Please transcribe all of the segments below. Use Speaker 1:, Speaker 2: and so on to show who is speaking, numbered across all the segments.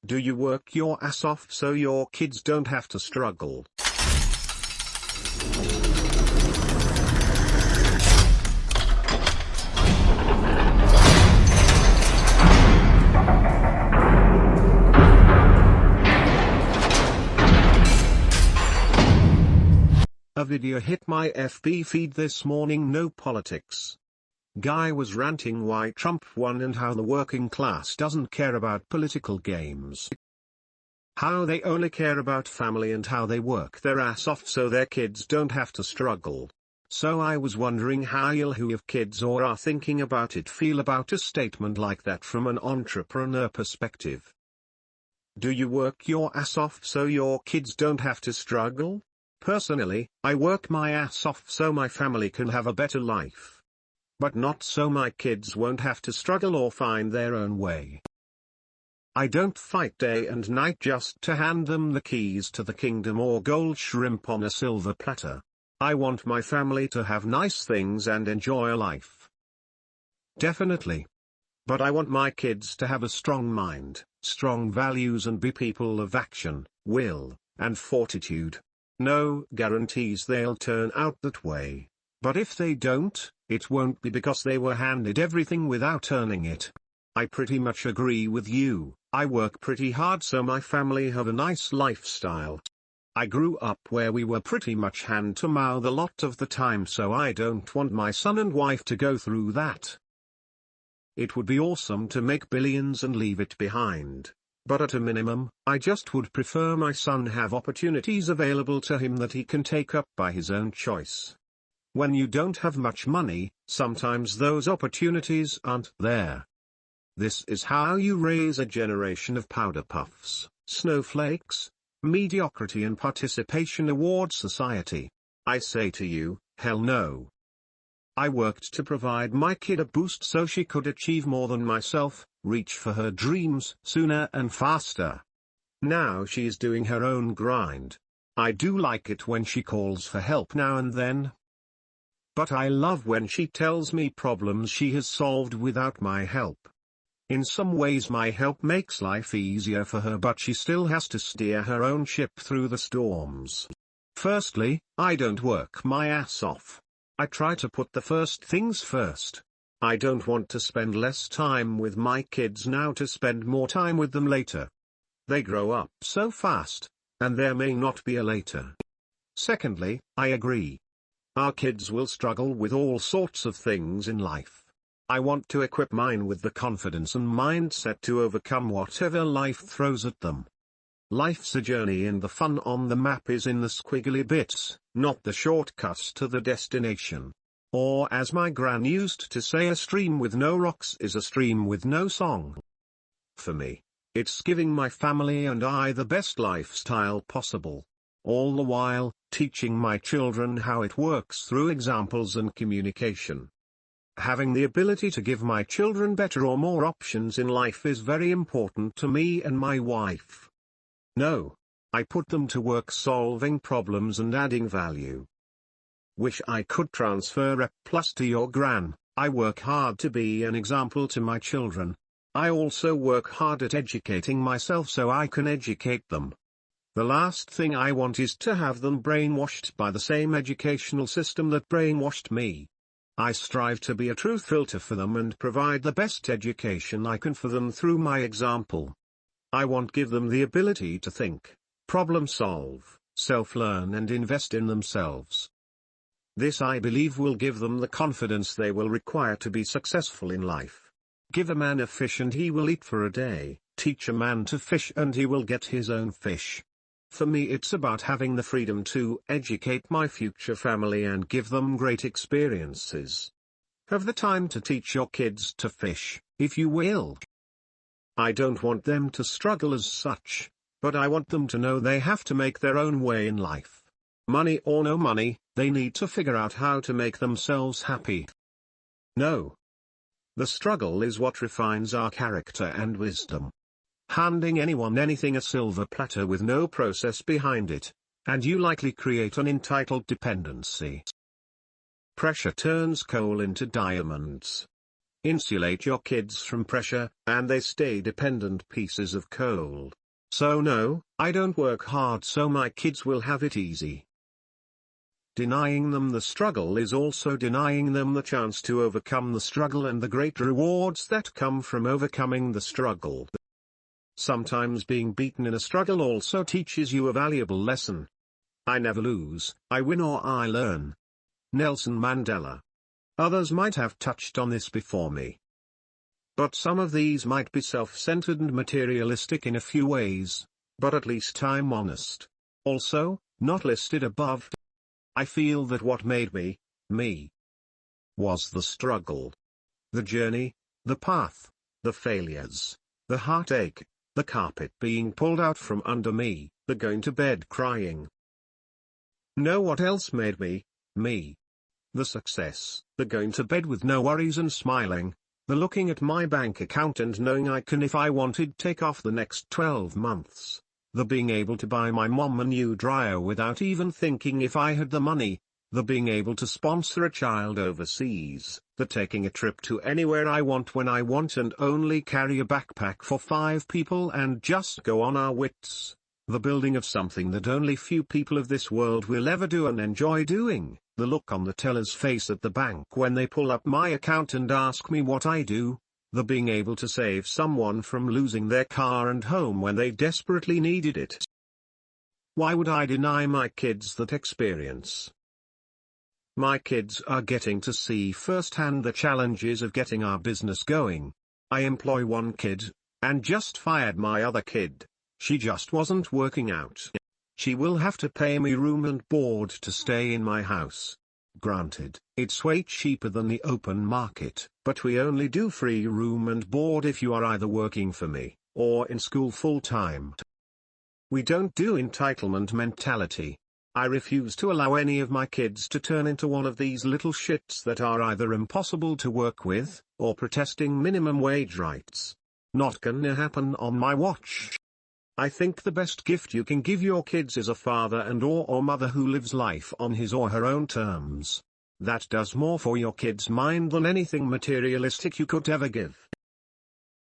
Speaker 1: Do you work your ass off so your kids don't have to struggle? A video hit my FB feed this morning. No politics. Guy was ranting why Trump won and how the working class doesn't care about political games. How they only care about family and how they work their ass off so their kids don't have to struggle. So I was wondering how you'll who have kids or are thinking about it feel about a statement like that from an entrepreneur perspective. Do you work your ass off so your kids don't have to struggle? Personally, I work my ass off so my family can have a better life. But not so my kids won't have to struggle or find their own way. I don't fight day and night just to hand them the keys to the kingdom or gold shrimp on a silver platter. I want my family to have nice things and enjoy life. Definitely. But I want my kids to have a strong mind, strong values and be people of action, will, and fortitude. No guarantees they'll turn out that way. But if they don't, it won't be because they were handed everything without earning it. I pretty much agree with you. I work pretty hard so my family have a nice lifestyle. I grew up where we were pretty much hand to mouth a lot of the time, so I don't want my son and wife to go through that. It would be awesome to make billions and leave it behind. But at a minimum, I just would prefer my son have opportunities available to him that he can take up by his own choice. When you don't have much money, sometimes those opportunities aren't there. This is how you raise a generation of powder puffs, snowflakes, mediocrity and participation award society. I say to you, hell no. I worked to provide my kid a boost so she could achieve more than myself, reach for her dreams sooner and faster. Now she's doing her own grind. I do like it when she calls for help now and then. But I love when she tells me problems she has solved without my help. In some ways my help makes life easier for her, but she still has to steer her own ship through the storms. Firstly, I don't work my ass off. I try to put the first things first. I don't want to spend less time with my kids now to spend more time with them later. They grow up so fast, and there may not be a later. Secondly, I agree. Our kids will struggle with all sorts of things in life. I want to equip mine with the confidence and mindset to overcome whatever life throws at them. Life's a journey and the fun on the map is in the squiggly bits, not the shortcuts to the destination. Or as my gran used to say, a stream with no rocks is a stream with no song. For me, it's giving my family and I the best lifestyle possible. All the while, teaching my children how it works through examples and communication. Having the ability to give my children better or more options in life is very important to me and my wife. No. I put them to work solving problems and adding value. Wish I could transfer a plus to your gran. I work hard to be an example to my children. I also work hard at educating myself so I can educate them. The last thing I want is to have them brainwashed by the same educational system that brainwashed me. I strive to be a truth filter for them and provide the best education I can for them through my example. I want to give them the ability to think, problem solve, self-learn and invest in themselves. This I believe will give them the confidence they will require to be successful in life. Give a man a fish and he will eat for a day, teach a man to fish and he will get his own fish. For me it's about having the freedom to educate my future family and give them great experiences. Have the time to teach your kids to fish, if you will. I don't want them to struggle as such, but I want them to know they have to make their own way in life. Money or no money, they need to figure out how to make themselves happy. No. The struggle is what refines our character and wisdom. Handing anyone anything a silver platter with no process behind it, and you likely create an entitled dependency. Pressure turns coal into diamonds. insulate your kids from pressure, and they stay dependent pieces of coal. So no, I don't work hard so my kids will have it easy. Denying them the struggle is also denying them the chance to overcome the struggle and the great rewards that come from overcoming the struggle. Sometimes being beaten in a struggle also teaches you a valuable lesson. I never lose, I win or I learn. Nelson Mandela. Others might have touched on this before me. But some of these might be self-centered and materialistic in a few ways, but at least I'm honest. Also, not listed above. I feel that what made me, me, was the struggle. The journey, the path, the failures, the heartache, the carpet being pulled out from under me, the going to bed crying. Know what else made me, me? The success, the going to bed with no worries and smiling, the looking at my bank account and knowing I can if I wanted take off the next 12 months, the being able to buy my mom a new dryer without even thinking if I had the money, the being able to sponsor a child overseas, the taking a trip to anywhere I want when I want and only carry a backpack for 5 people and just go on our wits, the building of something that only few people of this world will ever do and enjoy doing. The look on the teller's face at the bank when they pull up my account and ask me what I do, the being able to save someone from losing their car and home when they desperately needed it. Why would I deny my kids that experience? My kids are getting to see firsthand the challenges of getting our business going. I employ one kid, and just fired my other kid. She just wasn't working out. She will have to pay me room and board to stay in my house. Granted, it's way cheaper than the open market, but we only do free room and board if you are either working for me, or in school full-time. We don't do entitlement mentality. I refuse to allow any of my kids to turn into one of these little shits that are either impossible to work with, or protesting minimum wage rights. Not gonna happen on my watch. I think the best gift you can give your kids is a father and or mother who lives life on his or her own terms. That does more for your kid's mind than anything materialistic you could ever give.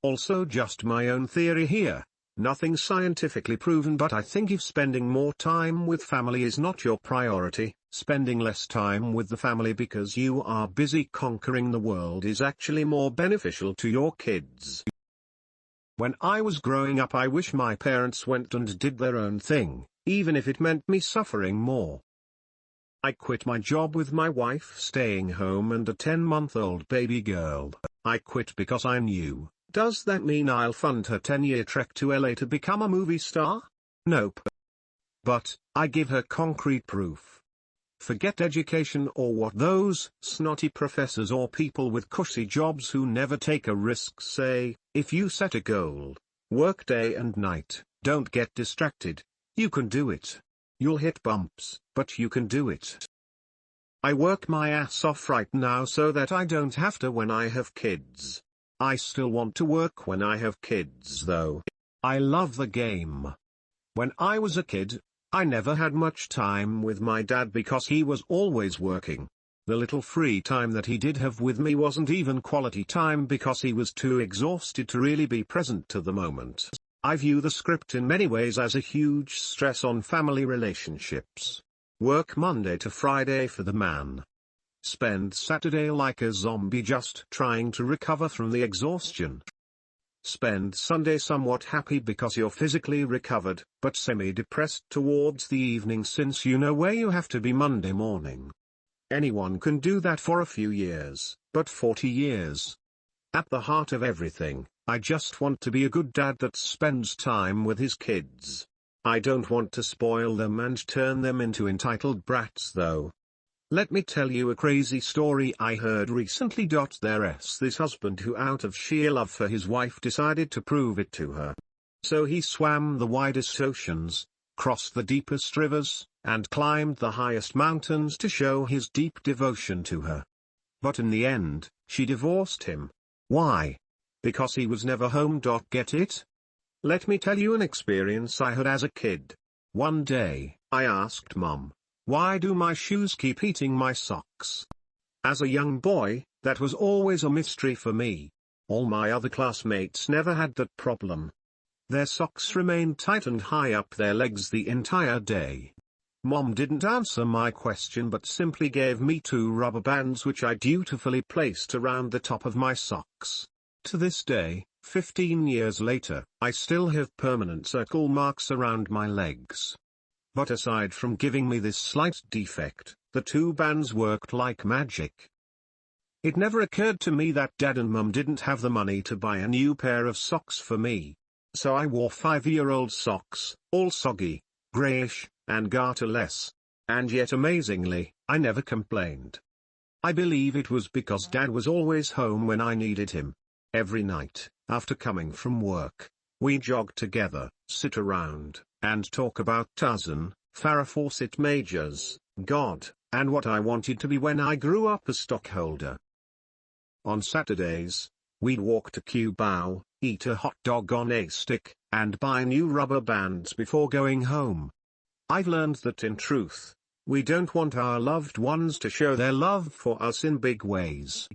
Speaker 1: Also just my own theory here, nothing scientifically proven, but I think if spending more time with family is not your priority, spending less time with the family because you are busy conquering the world is actually more beneficial to your kids. When I was growing up I wish my parents went and did their own thing, even if it meant me suffering more. I quit my job with my wife staying home and a 10-month-old baby girl. I quit because I knew, does that mean I'll fund her 10-year trek to LA to become a movie star? Nope. But, I give her concrete proof. Forget education or what those snotty professors or people with cushy jobs who never take a risk say. If you set a goal, work day and night, don't get distracted, you can do it. You'll hit bumps, but you can do it. I work my ass off right now so that I don't have to when I have kids. I still want to work when I have kids though. I love the game. When I was a kid, I never had much time with my dad because he was always working. The little free time that he did have with me wasn't even quality time because he was too exhausted to really be present to the moment. I view the script in many ways as a huge stress on family relationships. Work Monday to Friday for the man. Spend Saturday like a zombie just trying to recover from the exhaustion. Spend Sunday somewhat happy because you're physically recovered, but semi-depressed towards the evening since you know where you have to be Monday morning. Anyone can do that for a few years, but 40 years. At the heart of everything, I just want to be a good dad that spends time with his kids. I don't want to spoil them and turn them into entitled brats though. Let me tell you a crazy story I heard recently. There's this husband who out of sheer love for his wife decided to prove it to her. So he swam the widest oceans, crossed the deepest rivers, and climbed the highest mountains to show his deep devotion to her. But in the end, she divorced him. Why? Because he was never home. Get it? Let me tell you an experience I had as a kid. One day, I asked Mom, why do my shoes keep eating my socks? As a young boy, That was always a mystery for me. All my other classmates never had that problem. Their socks remained tight and high up their legs the entire day. Mom didn't answer my question but simply gave me 2 rubber bands which I dutifully placed around the top of my socks. To this day, 15 years later, I still have permanent circle marks around my legs. But aside from giving me this slight defect, the 2 bands worked like magic. It never occurred to me that Dad and Mum didn't have the money to buy a new pair of socks for me. So I wore 5-year-old socks, all soggy, greyish, and garterless. And yet amazingly, I never complained. I believe it was because Dad was always home when I needed him. Every night, after coming from work, we jog together, sit around, and talk about Tarzan, Farrah Fawcett Majors, God, and what I wanted to be when I grew up a stockholder. On Saturdays, we'd walk to Q Bow, eat a hot dog on a stick, and buy new rubber bands before going home. I've learned that in truth, we don't want our loved ones to show their love for us in big ways.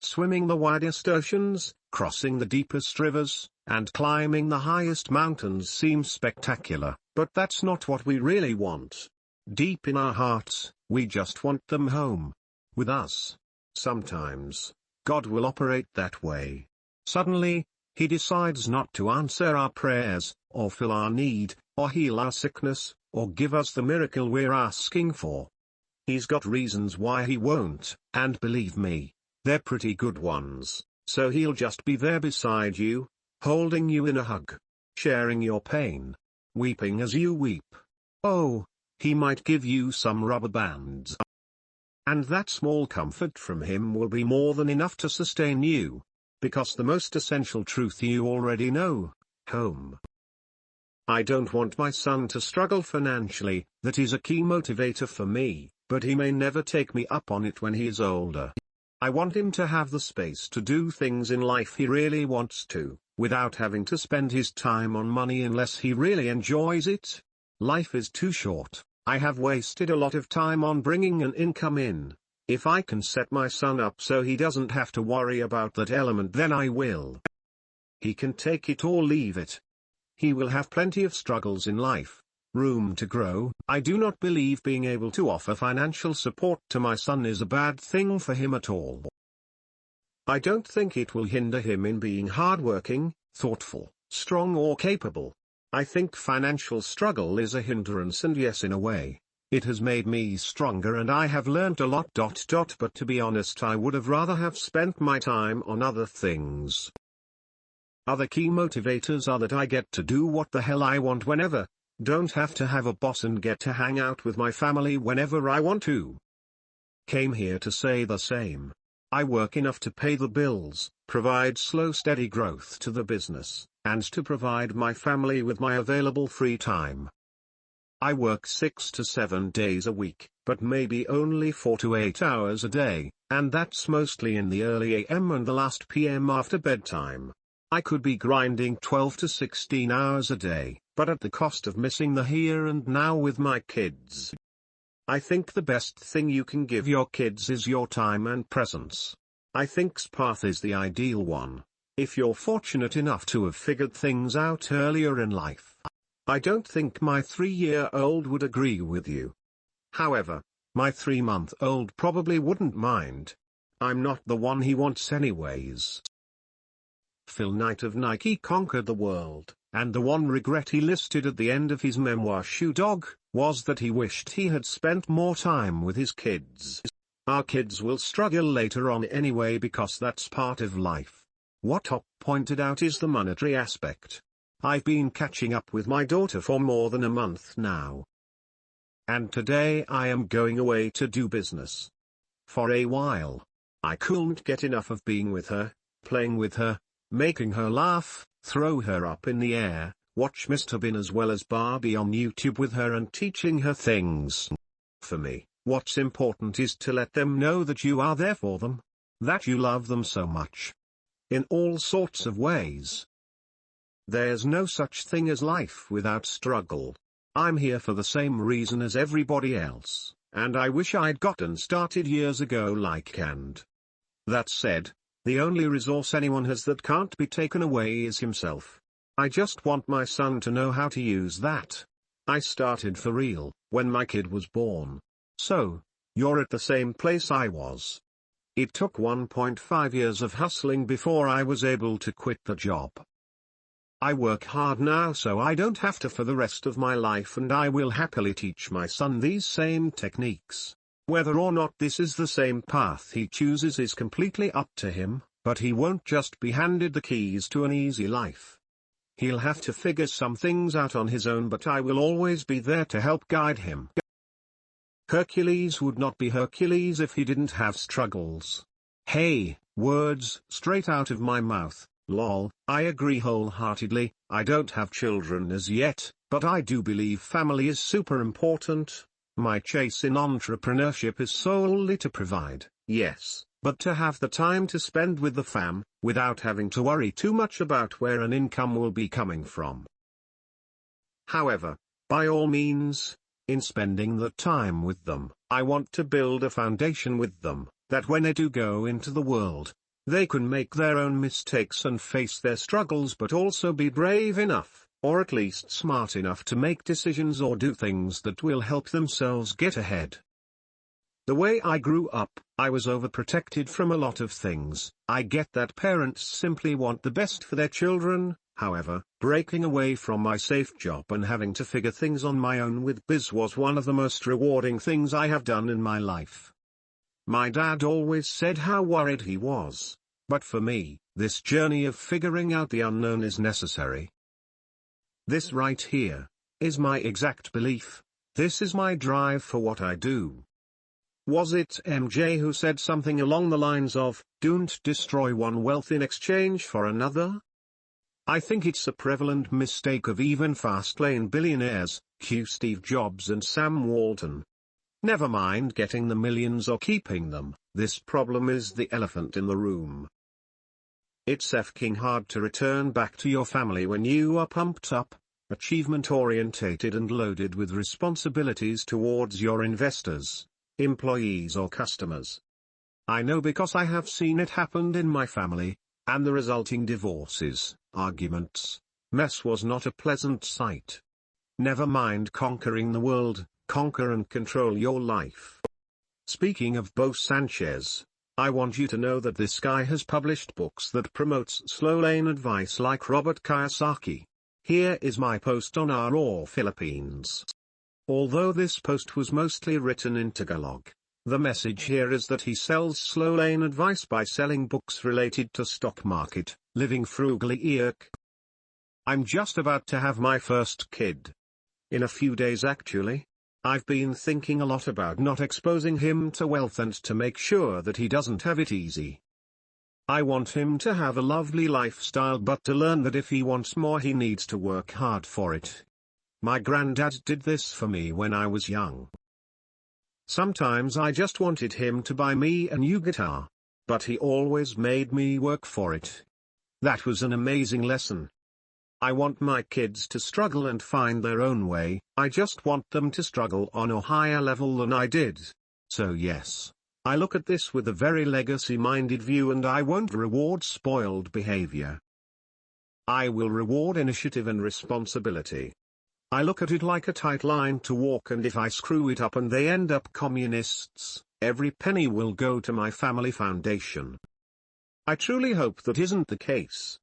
Speaker 1: Swimming the widest oceans, crossing the deepest rivers, and climbing the highest mountains seems spectacular, but that's not what we really want. Deep in our hearts, we just want them home. With us. Sometimes, God will operate that way. Suddenly, He decides not to answer our prayers, or fill our need, or heal our sickness, or give us the miracle we're asking for. He's got reasons why He won't, and believe me, they're pretty good ones, so He'll just be there beside you, holding you in a hug, sharing your pain, weeping as you weep. Oh, He might give you some rubber bands. And that small comfort from Him will be more than enough to sustain you. Because the most essential truth you already know, home. I don't want my son to struggle financially, that is a key motivator for me, but he may never take me up on it when he is older. I want him to have the space to do things in life he really wants to, without having to spend his time on money unless he really enjoys it. Life is too short. I have wasted a lot of time on bringing an income in. If I can set my son up so he doesn't have to worry about that element, then I will. He can take it or leave it. He will have plenty of struggles in life, room to grow. I do not believe being able to offer financial support to my son is a bad thing for him at all. I don't think it will hinder him in being hardworking, thoughtful, strong or capable. I think financial struggle is a hindrance, and yes, in a way, it has made me stronger and I have learned a lot. But to be honest, I would have rather have spent my time on other things. Other key motivators are that I get to do what the hell I want whenever, don't have to have a boss, and get to hang out with my family whenever I want to. Came here to say the same. I work enough to pay the bills, provide slow steady growth to the business, and to provide my family with my available free time. I work 6 to 7 days a week, but maybe only 4 to 8 hours a day, and that's mostly in the early AM and the last PM after bedtime. I could be grinding 12 to 16 hours a day, but at the cost of missing the here and now with my kids. I think the best thing you can give your kids is your time and presence. I think Spath is the ideal one, if you're fortunate enough to have figured things out earlier in life. I don't think my 3-year-old would agree with you. However, my 3-month-old probably wouldn't mind. I'm not the one he wants anyways. Phil Knight of Nike conquered the world, and the one regret he listed at the end of his memoir Shoe Dog, was that he wished he had spent more time with his kids. Our kids will struggle later on anyway because that's part of life. What Hop pointed out is the monetary aspect. I've been catching up with my daughter for more than a month now. And today I am going away to do business. For a while. I couldn't get enough of being with her, playing with her, making her laugh, throw her up in the air, watch Mr. Bean as well as Barbie on YouTube with her and teaching her things. For me, what's important is to let them know that you are there for them, that you love them so much. In all sorts of ways. There's no such thing as life without struggle. I'm here for the same reason as everybody else, and I wish I'd gotten started years ago like and That said, the only resource anyone has that can't be taken away is himself. I just want my son to know how to use that. I started for real when my kid was born. So, you're at the same place I was. It took 1.5 years of hustling before I was able to quit the job. I work hard now so I don't have to for the rest of my life, and I will happily teach my son these same techniques. Whether or not this is the same path he chooses is completely up to him, but he won't just be handed the keys to an easy life. He'll have to figure some things out on his own, but I will always be there to help guide him. Hercules would not be Hercules if he didn't have struggles. Hey, words straight out of my mouth, lol. I agree wholeheartedly. I don't have children as yet, but I do believe family is super important. My chase in entrepreneurship is solely to provide, yes, but to have the time to spend with the fam, without having to worry too much about where an income will be coming from. However, by all means, in spending the time with them, I want to build a foundation with them, that when they do go into the world, they can make their own mistakes and face their struggles, but also be brave enough, or at least smart enough to make decisions or do things that will help themselves get ahead. The way I grew up, I was overprotected from a lot of things. I get that parents simply want the best for their children. However, breaking away from my safe job and having to figure things on my own with biz was one of the most rewarding things I have done in my life. My dad always said how worried he was, but for me, this journey of figuring out the unknown is necessary. This right here is my exact belief. This is my drive for what I do. Was it MJ who said something along the lines of, "Don't destroy one wealth in exchange for another"? I think it's a prevalent mistake of even fast-lane billionaires, cue Steve Jobs and Sam Walton. Never mind getting the millions or keeping them, this problem is the elephant in the room. It's effing hard to return back to your family when you are pumped up, achievement-orientated and loaded with responsibilities towards your investors, employees or customers. I know because I have seen it happen in my family, and the resulting divorces, arguments, mess was not a pleasant sight. Never mind conquering the world, conquer and control your life. Speaking of Bo Sanchez, I want you to know that this guy has published books that promotes slow lane advice like Robert Kiyosaki. Here is my post on RAW Philippines. Although this post was mostly written in Tagalog, the message here is that he sells slow lane advice by selling books related to stock market, living frugally. I'm just about to have my first kid. In a few days actually. I've been thinking a lot about not exposing him to wealth and to make sure that he doesn't have it easy. I want him to have a lovely lifestyle, but to learn that if he wants more he needs to work hard for it. My granddad did this for me when I was young. Sometimes I just wanted him to buy me a new guitar, but he always made me work for it. That was an amazing lesson. I want my kids to struggle and find their own way. I just want them to struggle on a higher level than I did. So yes, I look at this with a very legacy-minded view, and I won't reward spoiled behavior. I will reward initiative and responsibility. I look at it like a tight line to walk, and if I screw it up and they end up communists, every penny will go to my family foundation. I truly hope that isn't the case.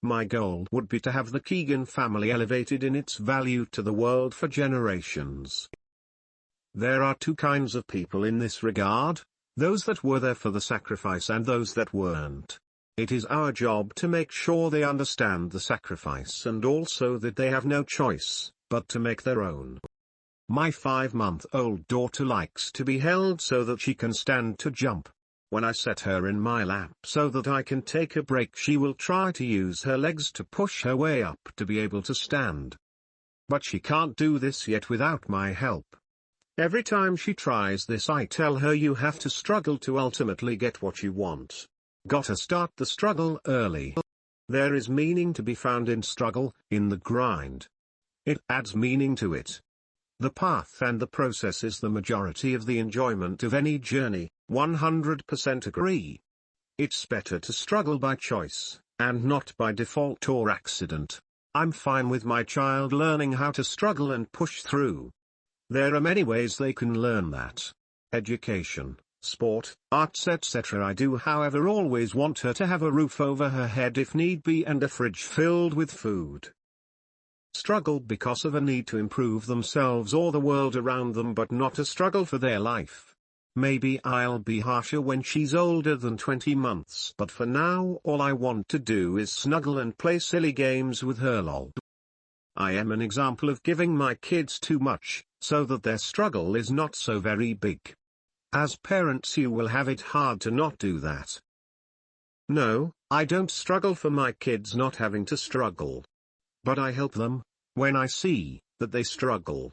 Speaker 1: My goal would be to have the Keegan family elevated in its value to the world for generations. There are two kinds of people in this regard, those that were there for the sacrifice and those that weren't. It is our job to make sure they understand the sacrifice and also that they have no choice but to make their own. My 5-month-old daughter likes to be held so that she can stand to jump. When I set her in my lap so that I can take a break, she will try to use her legs to push her way up to be able to stand. But she can't do this yet without my help. Every time she tries this, I tell her you have to struggle to ultimately get what you want. Gotta start the struggle early. There is meaning to be found in struggle, in the grind. It adds meaning to it. The path and the process is the majority of the enjoyment of any journey, 100% agree. It's better to struggle by choice, and not by default or accident. I'm fine with my child learning how to struggle and push through. There are many ways they can learn that. Education, sport, arts etc. I do however always want her to have a roof over her head if need be and a fridge filled with food. Struggle because of a need to improve themselves or the world around them, but not a struggle for their life. Maybe I'll be harsher when she's older than 20 months, but for now all I want to do is snuggle and play silly games with her lol. I am an example of giving my kids too much, so that their struggle is not so very big. As parents you will have it hard to not do that. No, I don't struggle for my kids not having to struggle. But I help them, when I see that they struggle.